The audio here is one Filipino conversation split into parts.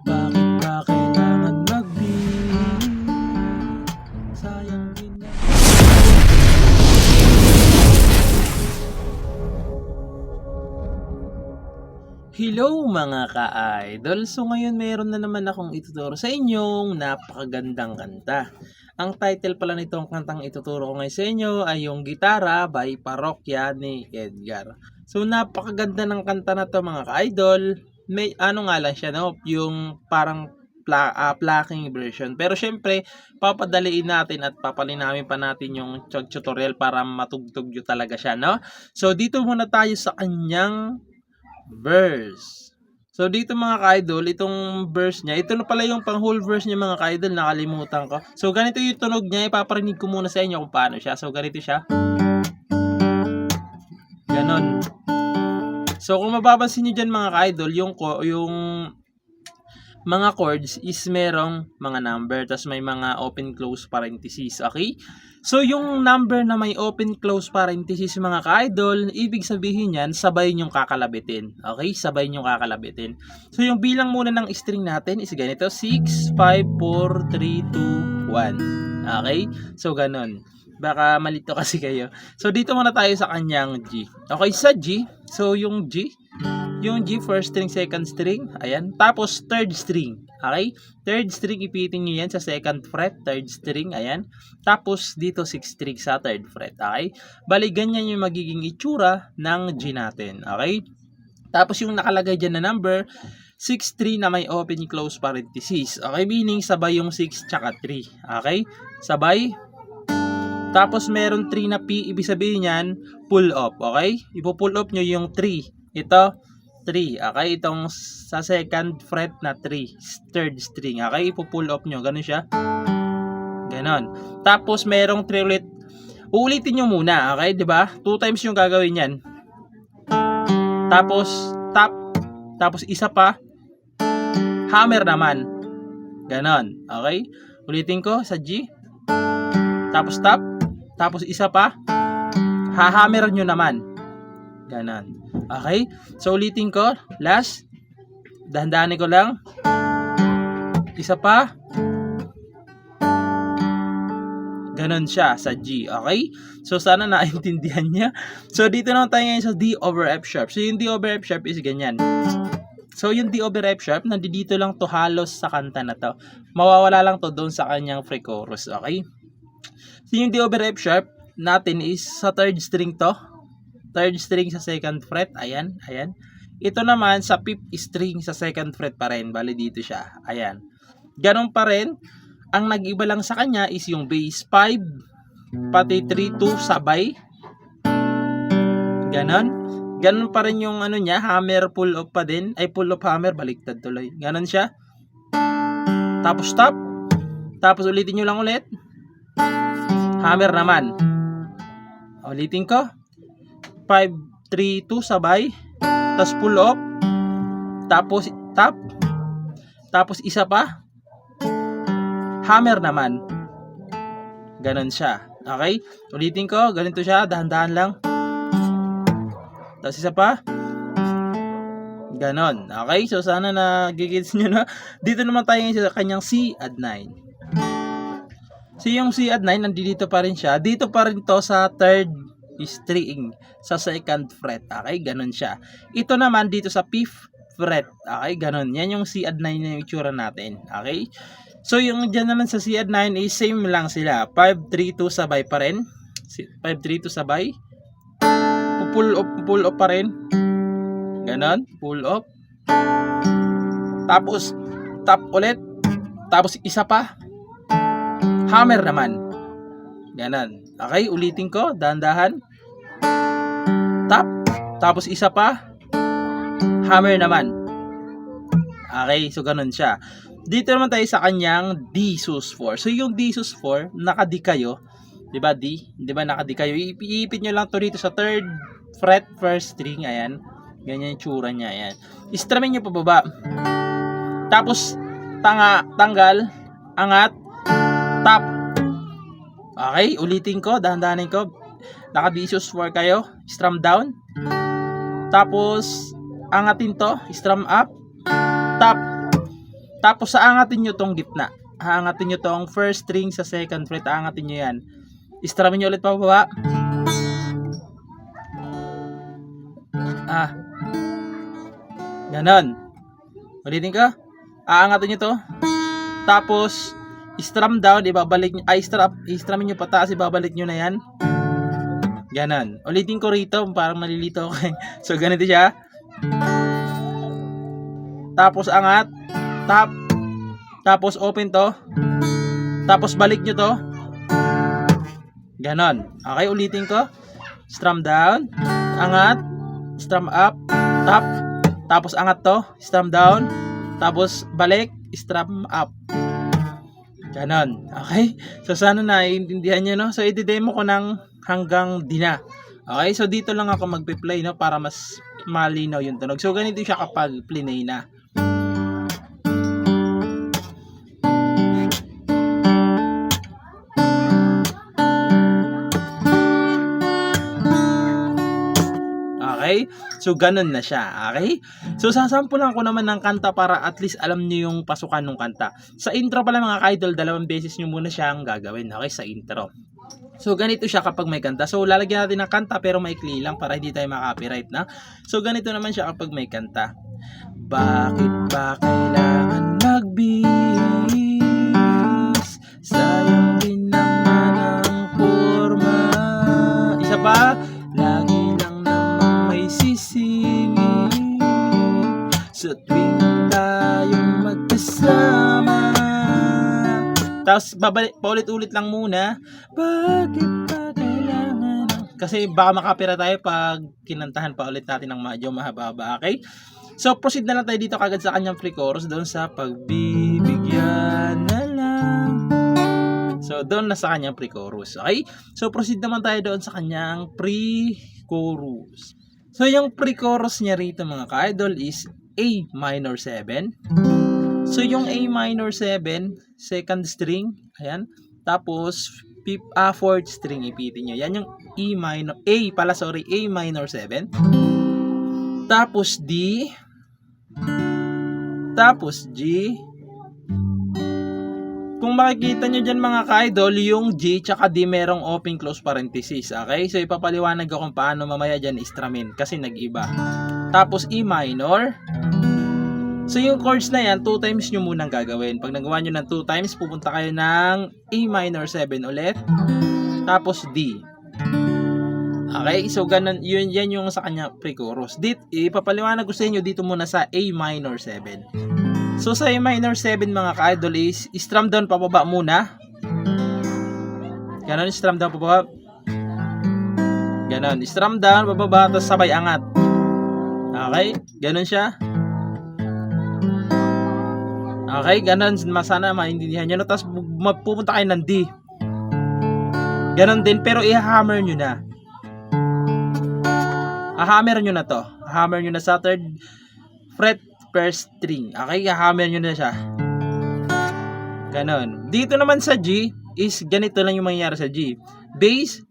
Bakit ba kailangan mag-beat? Sayang din na. Hello mga ka-idol! So ngayon meron na naman akong ituturo sa inyong napakagandang kanta. Ang title pala nitong kantang ituturo ko ngayon sa inyo ay yung Gitara by Parokya ni Edgar. So napakaganda ng kanta na to mga ka-idol. May ano nga lang siya, no? Yung parang plucking version. Pero syempre, papadaliin natin at papalinawin pa natin yung tutorial para matugtog nyo talaga siya, no? So dito muna tayo sa kanyang verse. So dito mga ka-idol, itong verse niya, ito na pala yung pang whole verse niya mga ka-idol, nakalimutan ko. So ganito yung tunog niya, ipaparinig ko muna sa inyo kung paano siya. So ganito siya. Ganon. So kung mapapansin niyo dyan mga ka-idol, yung mga chords is merong mga number, tas may mga open close parenthesis, okay? So yung number na may open close parenthesis mga ka-idol, ibig sabihin yan, sabay nyong kakalabitin, okay? Sabay nyong kakalabitin. So yung bilang muna ng string natin is ganito, 6, 5, 4, 3, 2, 1, okay? So ganon. Baka malito kasi kayo. So dito muna tayo sa kanyang G. Okay, sa G, so yung G first string, second string, ayan. Tapos third string, okay? Third string, ipitin nyo yan sa second fret, third string, ayan. Tapos dito 6 string sa third fret, okay? Bali, ganyan yung magiging itsura ng G natin, okay? Tapos yung nakalagay dyan na number, 6-3 na may open close parenthesis, okay? Meaning, sabay yung 6 tsaka 3, okay? Sabay. Tapos meron 3 na P, ibig sabihin yan, pull up, okay? Ipo-pull up nyo yung 3. Ito, 3, okay? Itong sa second fret na 3, third string, okay? Ipo-pull up nyo, ganun siya. Ganon. Tapos merong 3 ulit. Uulitin nyo muna, okay? Diba? 2 times yung gagawin yan. Tapos, tap. Tapos isa pa, hammer naman. Ganon, okay? Ulitin ko sa G. Tapos tap. Tapos isa pa, hahammer nyo naman. Ganon. Okay? So ulitin ko, last. Dahan-dahanin ko lang. Isa pa. Ganon siya sa G. Okay? So sana naintindihan niya. So dito naman tayo ngayon sa D over F sharp. So yung D over F sharp is ganyan. So yung D over F sharp, nandito lang to halos sa kanta na to. Mawawala lang to doon sa kanyang pre-chorus. Okay? So yung D over F sharp natin is sa third string to. Third string sa second fret. Ayan, ayan. Ito naman sa fifth string sa second fret pa rin. Bali dito siya. Ayan. Ganon pa rin. Ang nag-iba lang sa kanya is yung bass 5, pati 3, 2 sabay. Ganon. Ganon pa rin yung ano niya, hammer pull up pa din. Ay pull up hammer, baliktad tuloy. Ganon siya. Tapos stop. Tapos ulitin nyo lang ulit. Hammer naman. Ulitin ko. 5, 3, 2 sabay. Tapos pull up. Tapos tap. Tapos isa pa. Hammer naman. Ganon siya. Okay? Ulitin ko. Ganito siya. Dahan-dahan lang. Tapos isa pa. Ganon. Okay? So sana nagigits nyo na. Dito naman tayo sa kanyang C add 9. So yung C add 9, nandito pa rin siya. Dito pa rin to sa third string. Sa second fret. Okay? Ganon siya. Ito naman dito sa fifth fret. Okay? Ganon. Yan yung C add 9 na yung itsura natin. Okay? So yung dyan naman sa C add 9 is same lang sila. 5, 3, 2 sabay pa rin. 5, 3, 2 sabay. Pull up pa rin. Ganon. Pull up. Tapos tap ulit. Tapos isa pa. Hammer naman. Ganon. Okay, ulitin ko. Dahan-dahan. Tap. Tapos isa pa. Hammer naman. Okay, so ganon siya. Dito naman tayo sa kanyang D sus4. So yung D sus4, naka-D kayo. Diba D? Diba naka-D kayo? Iipit nyo lang to dito sa third fret first string. Ayan. Ganyan yung tsura niya. Ayan. Istramin nyo pababa. Tapos tanggal. Angat. Tap. Okay, ulitin ko, dahan-dahanin ko. Naka vicious 4 kayo, strum down. Tapos angatin to, strum up, tap. Tapos aangatin nyo tong gitna. Aangatin nyo tong first string sa second fret, aangatin nyo yan. Strumin nyo ulit pababa. Ganon. Ulitin ko. Aangatin nyo to. Tapos strum down, ibabalik nyo, strumin nyo pataas, ibabalik nyo na yan. Ganon. Ulitin ko rito, parang malilito ako. So, ganito siya. Tapos, angat. Tap. Tapos, open to. Tapos, balik nyo to. Ganon. Okay, ulitin ko. Strum down. Angat. Strum up. Tap. Tapos, angat to. Strum down. Tapos, balik. Strum up. Ganon. Okay? So, sana naiintindihan nyo, no? So, i-demo ko ng hanggang D na. Okay? So, dito lang ako magpe-play, no? Para mas malinaw yung tunog. So, ganito siya kapag plinay na. Okay? So, ganun na siya. Okay? So, sasampulan ko naman ng kanta para at least alam niyo yung pasukan ng kanta. Sa intro pala mga ka-idol, 2 beses nyo muna siyang gagawin. Okay? Sa intro. So, ganito siya kapag may kanta. So, lalagyan natin ng kanta pero maikli lang para hindi tayo makapiright na. So, ganito naman siya kapag may kanta. Bakit ba kailangan magbihis? Sayang din naman ang forma. Isa pa. Lagi sisingin sa tuwing tayong magkasama. Tapos paulit-ulit lang muna. Bakit pa kailangan? Kasi baka makapira tayo pag kinantahan pa ulit natin ng medyo mahaba-haba. Okay? So proceed na lang tayo dito kagad sa kanyang pre-chorus doon sa pagbibigyan na lang. So doon na sa kanyang pre-chorus. Okay? So proceed naman tayo doon sa kanyang pre-chorus. So, yung pre-chorus niya rito mga ka-idol is A minor 7. So, yung A minor 7, second string, ayan. Tapos, fourth string, ipitin nyo. Yan yung A minor 7. Tapos D. Tapos G. Kung makikita nyo dyan mga ka-idol, yung G tsaka D merong open close parenthesis. Okay? So, ipapaliwanag ko kung paano mamaya dyan istrumin kasi nag-iba. Tapos, E minor. So, yung chords na yan, 2 times nyo munang gagawin. Pag nagawa nyo ng 2 times, pupunta kayo ng A minor 7 ulit. Tapos, D. Okay? So, ganun, yan yung sa kanya pre-chorus. Ipapaliwanag ko sa inyo dito muna sa A minor 7. So, sa A minor 7 mga ka-idol is strum down pababa muna. Ganon, strum down pababa. Ganon, strum down pababa, tapos sabay angat. Okay? Ganon siya. Okay? Ganon, sana maintindihan nyo. Tapos pupunta kayo ng D. Ganon din, pero i-hammer nyo na. Hammer nyo na to. Hammer nyo na sa 3rd fret first string. Okay, hammer nyo na siya. Ganon. Dito naman sa G is ganito lang yung mangyayari sa G. Bass,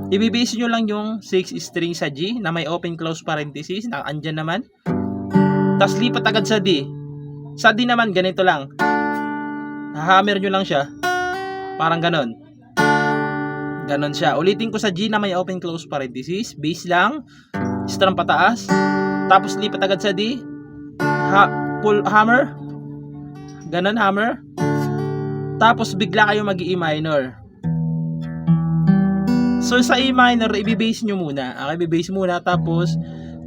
ibibase nyo lang yung 6 string sa G na may open close parenthesis na andyan naman. Tapos lipat agad sa D. Sa D naman ganito lang. Hammer nyo lang siya. Parang ganon. Ganon siya. Ulitin ko sa G na may open close parenthesis. Bass lang. Strum pataas. Tapos lipat agad sa D. Pull hammer. Ganon, hammer. Tapos bigla kayo mag-E minor. So sa E minor, i-bass nyo muna. Okay, i-bass muna. Tapos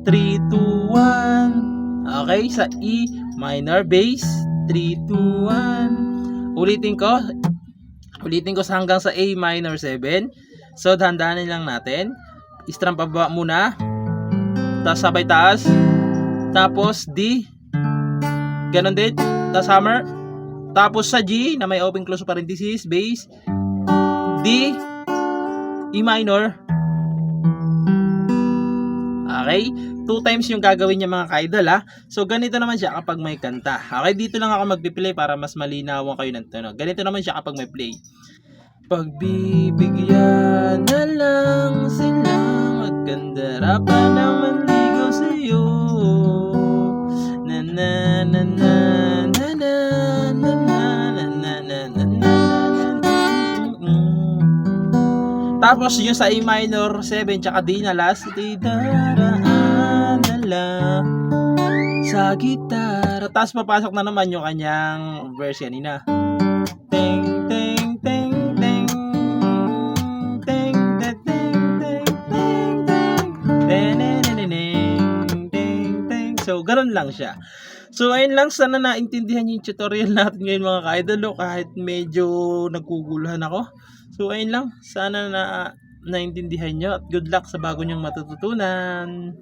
3, 2, 1. Okay, sa E minor, bass. 3, 2, 1. Ulitin ko sa hanggang sa A minor 7. So dahan-dahanin lang natin. Strum pababa muna. Tapos sabay taas. Tapos D. Ganon din. Tapos hammer. Tapos sa G na may open close parenthesis, bass. D. E minor. Okay? 2 times yung gagawin niya mga ka-idol ha. So ganito naman siya kapag may kanta. Okay? Dito lang ako magpi-play para mas malinawan kayo ng tunog. Ganito naman siya kapag may play. Pagbibigyan na lang silang magkandara pa nang manligaw sa'yo. Na na na na na na na na na na na na na. Tapos yung sa A minor 7 tsaka D na last, di daraan na lang sa gitara. Tapos papasok na naman yung kanyang verse kanina. Teng teng teng teng teng teng teng teng teng teng teng. So ganun lang siya. So ayun lang, sana naintindihan niyo yung tutorial natin ngayon mga ka-idol, kahit medyo naguguluhan ako. So ayun lang, sana naintindihan niyo at good luck sa bago niyong matututunan.